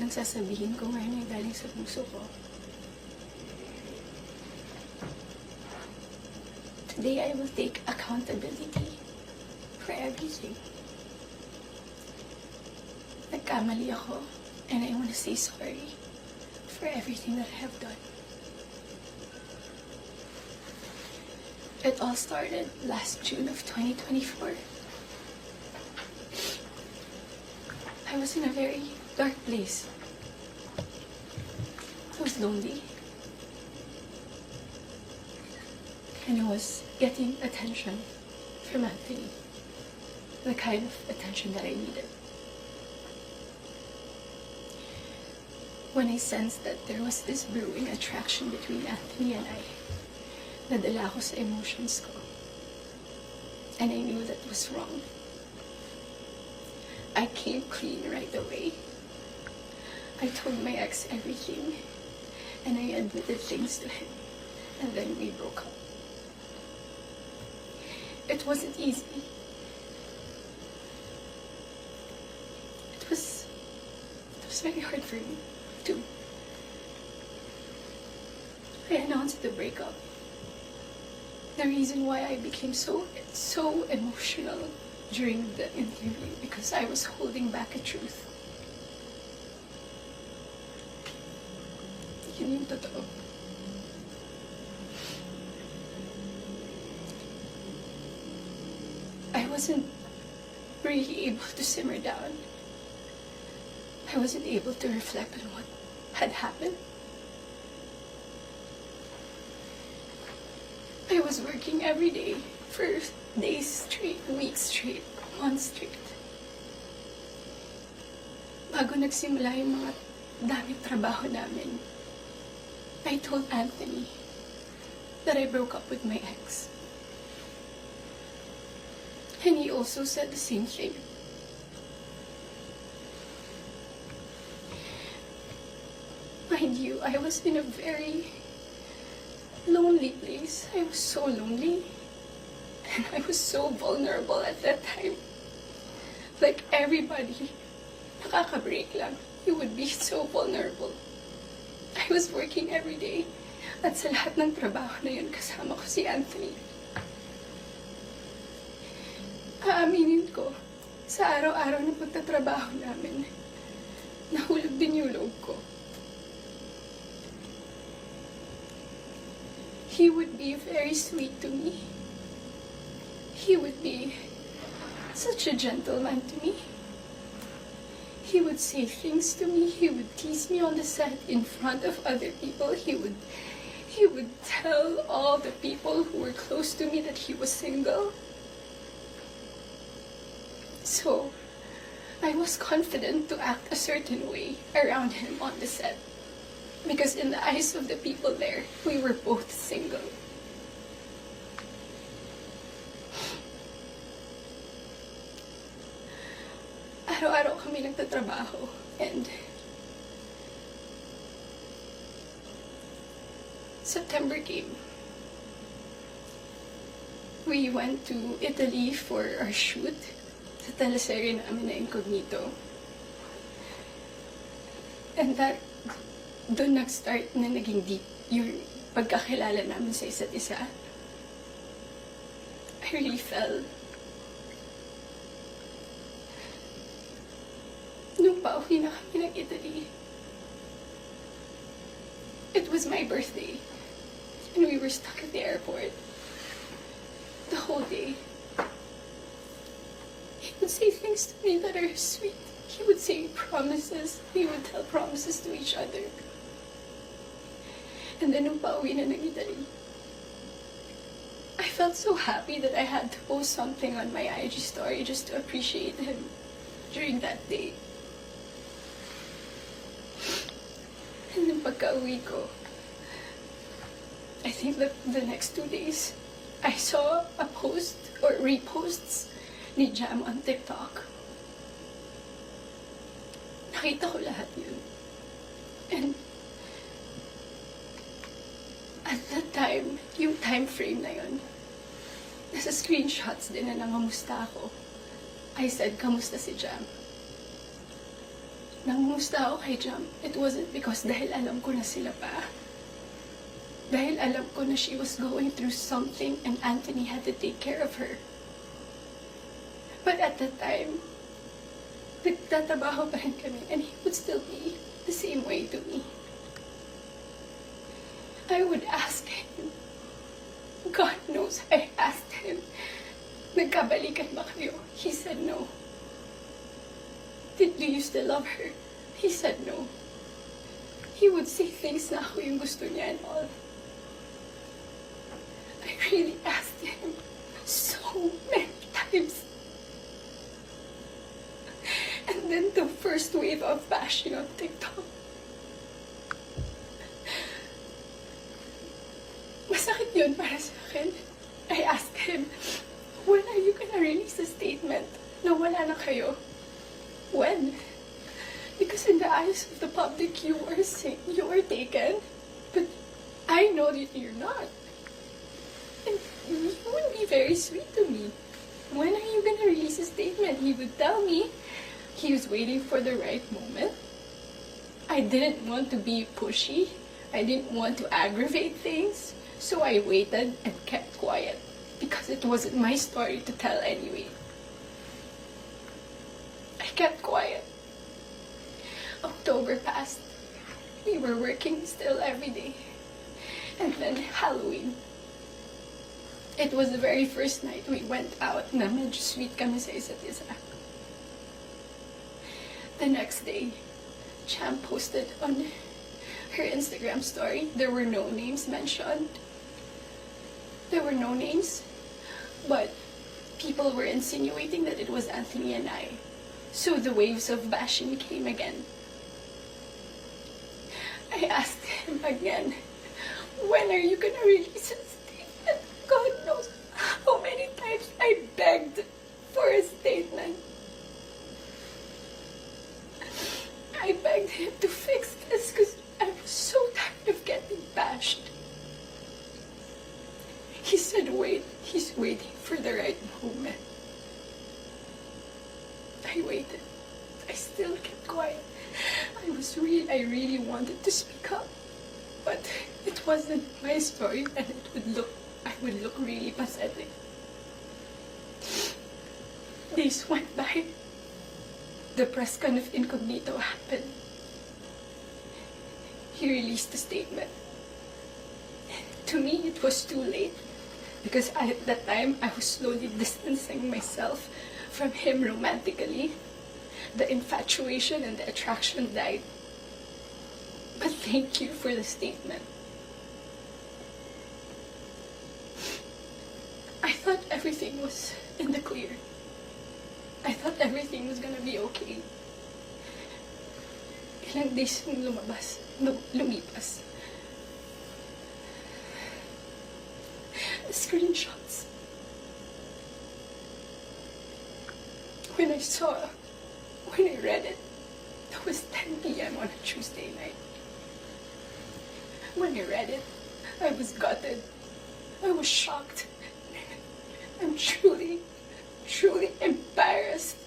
ng sasabihin ko ngayon ay galing sa puso ko. Today, I will take accountability for everything. Nagkamali ako, and I want to say sorry for everything that I have done. It all started last June of 2024. I was in a very dark place. I was lonely. And I was getting attention from Anthony. The kind of attention that I needed. When I sensed that there was this brewing attraction between Anthony and I, nadala ako sa emotions ko. And I knew that was wrong. I came clean right away. I told my ex everything, and I admitted things to him, and then we broke up. It wasn't easy. It was very hard for me, too. I announced the breakup. The reason why I became so emotional during the interview, because I was holding back a truth. Yun yung totoo. I wasn't really able to simmer down. I wasn't able to reflect on what had happened. I was working every day for days straight, weeks straight, months straight. Bago nagsimula yung mga daming trabaho namin, I told Anthony that I broke up with my ex. And he also said the same thing. Mind you, I was in a very lonely place. I was so lonely. And I was so vulnerable at that time. Like everybody, nakaka-break lang. You would be so vulnerable. I was working every day. At sa lahat ng trabaho na yun, kasama ko si Anthony. Aaminin ko, sa araw-araw ng pagtatrabaho namin, nahulog din yung loob ko. He would be very sweet to me. He would be such a gentleman to me. He would say things to me. He would tease me on the set in front of other people. He would tell all the people who were close to me that he was single. So, I was confident to act a certain way around him on the set. Because in the eyes of the people there, we were both single. Araw-araw kami nagtatrabaho, and September came. We went to Italy for our shoot sa teleserye namin na Incognito. And doon nag-start na naging deep yung pagkakilala namin sa isa't isa. I really fell. Nung pauwi na kami ng Italy, it was my birthday, and we were stuck at the airport the whole day. He would say things to me that are sweet. He would say promises. We would tell promises to each other. And then nung pauwi na ng Italy, I felt so happy that I had to post something on my IG story just to appreciate him during that day. And then pagka-uwi ko, I think that the next 2 days, I saw a post or reposts ni Jam on TikTok. Nakita ko lahat yun. And at that time, yung time frame na yun, nasa screenshots din na nangamusta ako. I said, kamusta si Jam? Nangumusta ako kay Jam, it wasn't because dahil alam ko na sila pa. Dahil alam ko na she was going through something and Anthony had to take care of her. But at the time, nagtatabaho pa rin kami and he would still be the same way to me. I would ask him, God knows I asked him, nagkabalikan ba kayo? He said no. Do you still love her? He said no. He would say things na ako yung gusto niya and all. I really asked him so many times. And then the first wave of bashing on TikTok. Masakit yun para sa akin. I asked him, when are you gonna release a statement na wala na kayo? When? Because in the eyes of the public, you are taken. But I know that you're not. And he would be very sweet to me. When are you gonna release a statement? He would tell me he was waiting for the right moment. I didn't want to be pushy. I didn't want to aggravate things. So I waited and kept quiet. Because it wasn't my story to tell anyway. I kept quiet. October passed. We were working still every day. And then Halloween. It was the very first night we went out na medyo sweet kami sa isa't isa. The next day, Cham posted on her Instagram story. There were no names mentioned. There were no names. But people were insinuating that it was Anthony and I. So the waves of bashing came again. I asked him again, when are you gonna release a statement? God knows how many times I begged for a statement. I begged him to fix this because I was so tired of getting bashed. He said wait, he's waiting for the right moment. I waited. I still kept quiet. I really wanted to speak up. But it wasn't my story and I would look really pathetic. Days went by. The press con of Incognito happened. He released a statement. To me, it was too late. Because at that time, I was slowly distancing myself from him romantically. The infatuation and the attraction died. But thank you for the statement. I thought everything was in the clear. I thought everything was gonna be okay. Ilang days nung lumipas. The screenshots. When I read it, it was 10 p.m. on a Tuesday night. When I read it, I was gutted. I was shocked. I'm truly embarrassed.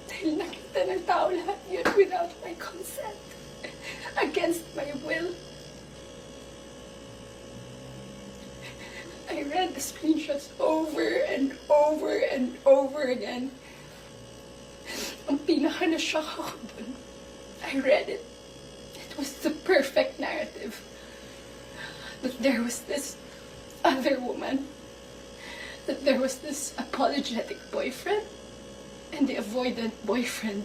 Dahil nakita ng tao lahat yun without my consent. Against my will. I read the screenshots over and over and over again. Ang pinaka-na-shock ako dun, I read it. It was the perfect narrative. That there was this other woman. That there was this apologetic boyfriend. And the avoidant boyfriend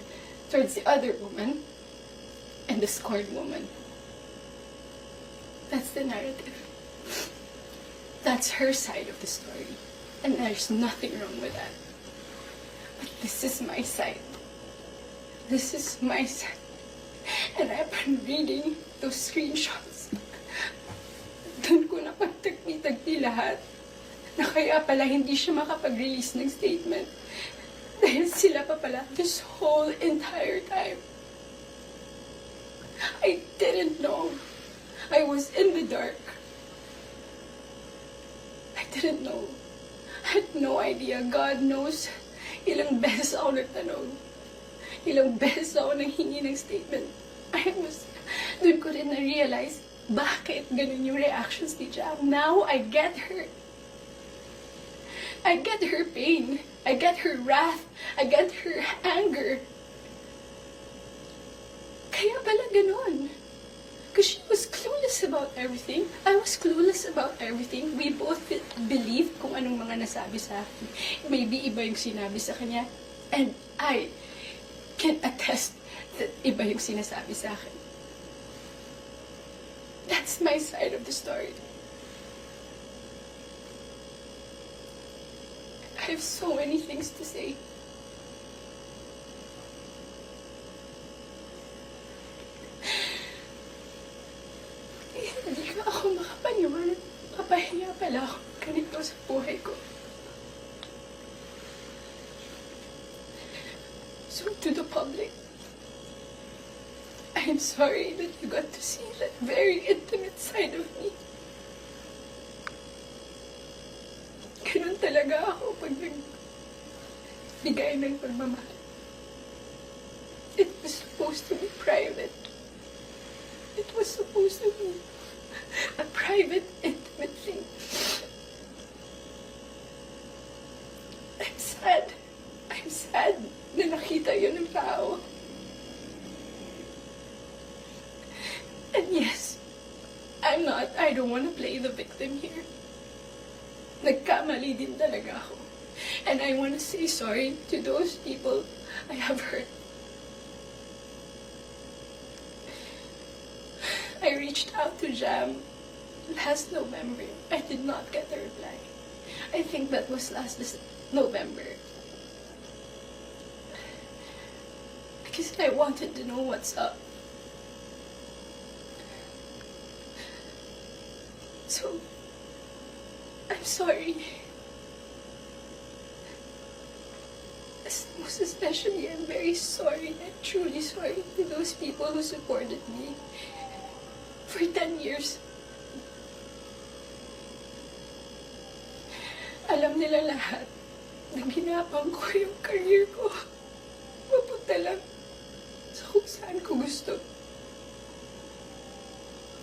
towards the other woman. And the scorned woman. That's the narrative. That's her side of the story. And there's nothing wrong with that. But this is my side. This is my side. And I've been reading those screenshots. Doon ko napagtagpi-tagpi lahat. Na kaya pala hindi siya makapag-release ng statement. Dahil sila pa pala this whole entire time. I didn't know. I was in the dark. I didn't know. I had no idea. God knows ilang beses ako nagtanong. Ilang beses ako nanghingi ng statement. Doon ko rin na-realize bakit ganun yung reactions ni Jam. Now, I get her. I get her pain. I get her wrath. I get her anger. Kaya pala ganun. Because she was clueless about everything. I was clueless about everything. We both believed kung anong mga nasabi sa akin. Maybe iba yung sinabi sa kanya. And I can attest that iba yung sinasabi sa akin. That's my side of the story. I have so many things to say. Hindi ka ako makapaniwala. Papahinga pala ako ganito sa buhay ko. So to the public, I am sorry that you got to see that very intimate side of me. Ganun talaga ako pag nagbigay ng pagmamahal. It was supposed to be private. It was supposed to be a private, intimate thing. I'm sad. I'm sad na nakita yun ng tao. And yes, I don't want to play the victim here. Nagkamali din talaga ako. And I want to say sorry to those people I have hurt. I reached out to Jam last November. I did not get a reply. I think that was last November. Because I wanted to know what's up. So, I'm sorry. Most especially, I'm very sorry. I'm truly sorry to those people who supported me for 10 years. Alam nila lahat na ginapang ko yung career ko. Mapunta lang sa kung saan ko gusto.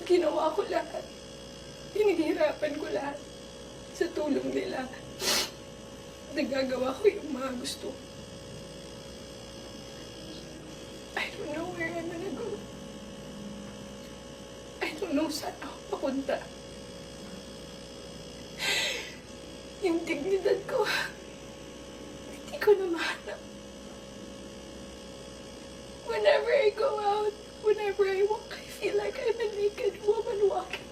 Ginawa ko lahat. Pinaghirapan ko lahat sa tulong nila. Nagagawa ko yung mga gusto. I don't know where I'm gonna go. I don't know saan ako papunta. Yung dignidad ko, hindi ko na mahanap. Whenever I go out, whenever I walk, I feel like I'm a naked woman walking.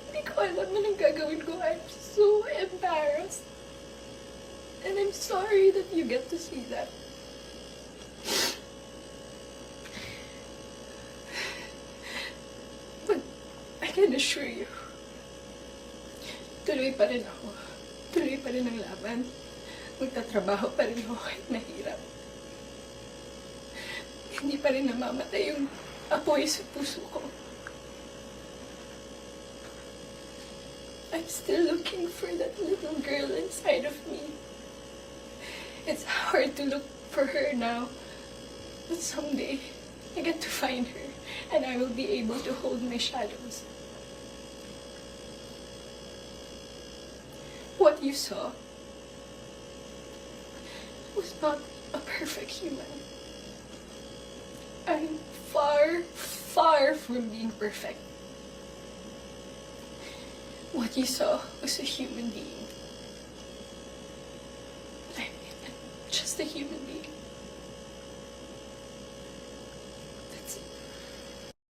Hindi ko alam anong gagawin ko. I'm so embarrassed. And I'm sorry that you get to see that. But I can assure you, tuloy pa rin ako. Tuloy pa rin ang laban. Magtatrabaho pa rin ako kahit nahirap. Hindi pa rin namamatay yung apoy sa puso ko. I'm still looking for that little girl inside of me. It's hard to look for her now, but someday I get to find her and I will be able to hold my shadows. What you saw was not a perfect human. I'm far, far from being perfect. What you saw was a human being. I mean, just a human